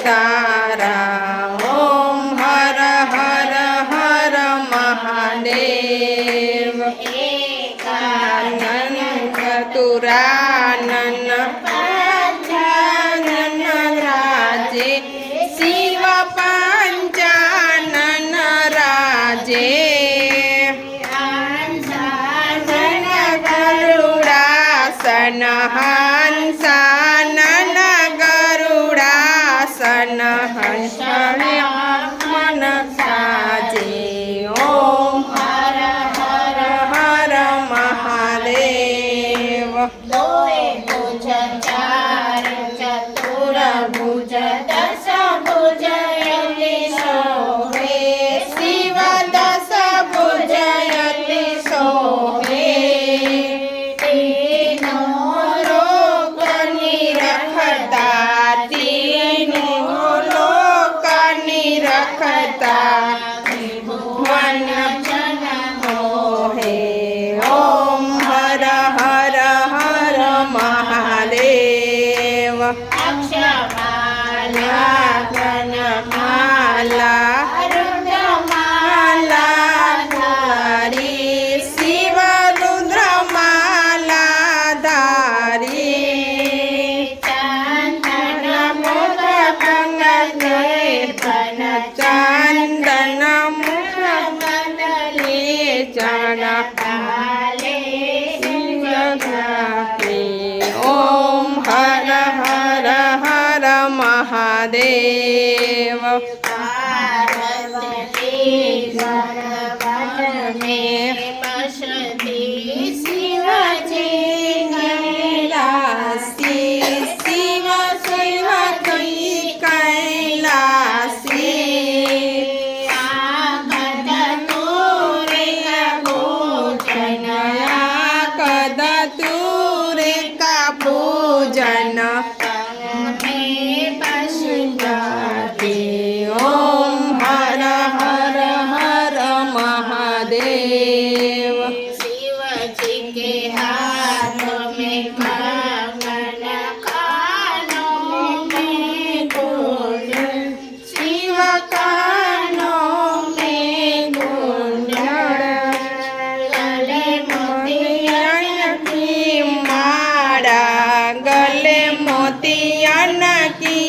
तारा। ओम हर हर हर महादेव। एकानन चतुरानन पंचानन राजे शिव पंचानन राजे। गरुड़ासन हंसानन गरुड़ासन हंसन साजे। ओम हर हर हर महादेव। दोए भुज चार चतुर भुज दस भुज यति सोहे शिव दस भुज यति सोहे। तीनों लोक निरखता तीनों लोक निरखता त्रिभुवन जन मोहे। ओम हर हर हर महादेव। अक्षमाला घनमाला रुद्रमाला धारी शिव रुद्रमाला धारी। चंदन मुख कंगले बन चंदन मुख कंगले चरण काले शिव घाटे। ओम हर हर हर महादेव। पार्वती पर्वत में बसती शिवजी कैलासी शिव शिव कैलासी। आकद तूरे भोजन आकद तूरे का भोजन में बस जाते। ओम हर हर हर महादेव। शिवजी के हाथ में कंगन कानों में कुंडल शिव कानों में कुंडल। गले मोतियन की माला गले मोतियन की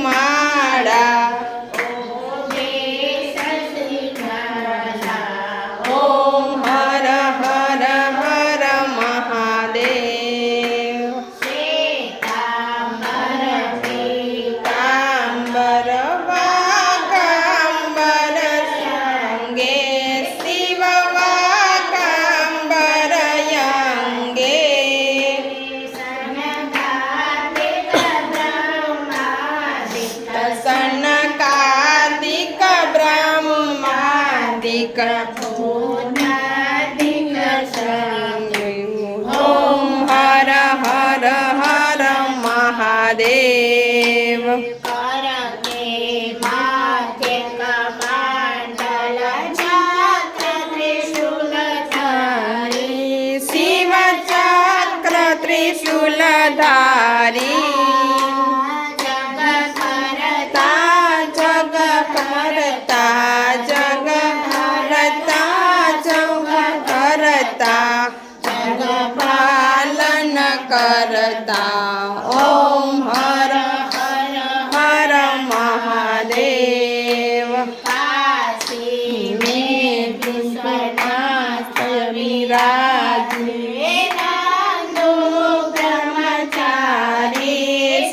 माला। ओम हर हर हर महादेव। श्वेतांबर पीतांबर वाकांबर संगे शिव वाकांबर यंगे। सनकादिक ब्रह्मादिक भूतादिक संगे। ओम हर हर हर महादेव। करके माथे कमंडल चक्र त्रिशूल धारी शिव चक्र त्रिशूल धारी। जग करता जग करता जग करता जग करता जग पालन करता। ओम हर हर हर महादेव। काशी में विश्वनाथ विराजे नंदो ब्रह्मचारी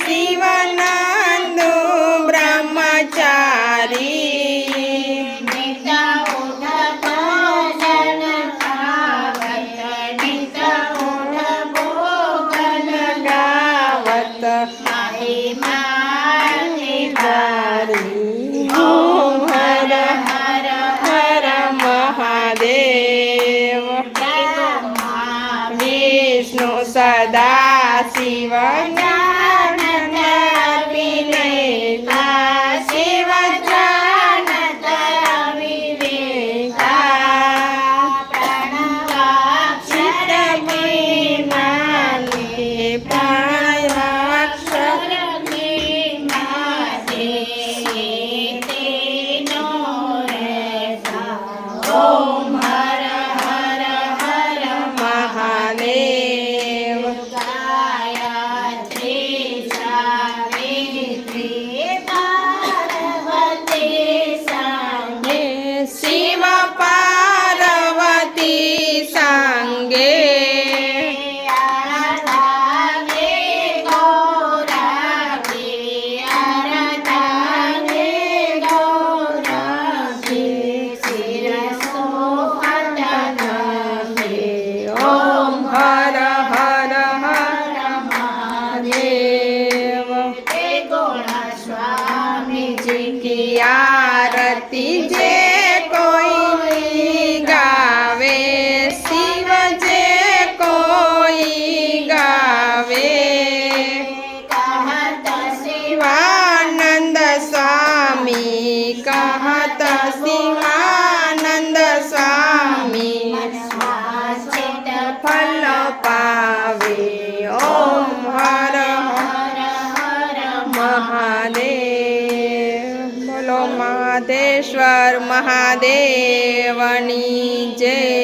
शिवनंदो ब्रह्मचारी। ओम हर हर हर महादेव। विष्णु सदा शिव ज्ञान विवेका शिव जानत विवेका। प्रणवाक्षर के माले प्रणवाक्षर के माले। આરતી જે કોઈ ગાવે શિવ જે કોઈ ગાવે कहत શિવાનંદ સ્વામી કહત શિવાનંદ સ્વામી शिवाचित ફલ પાવે ઓમ હર हर हर મહાદેવ બોલો મહાદેશ્વર મહાદેવની જય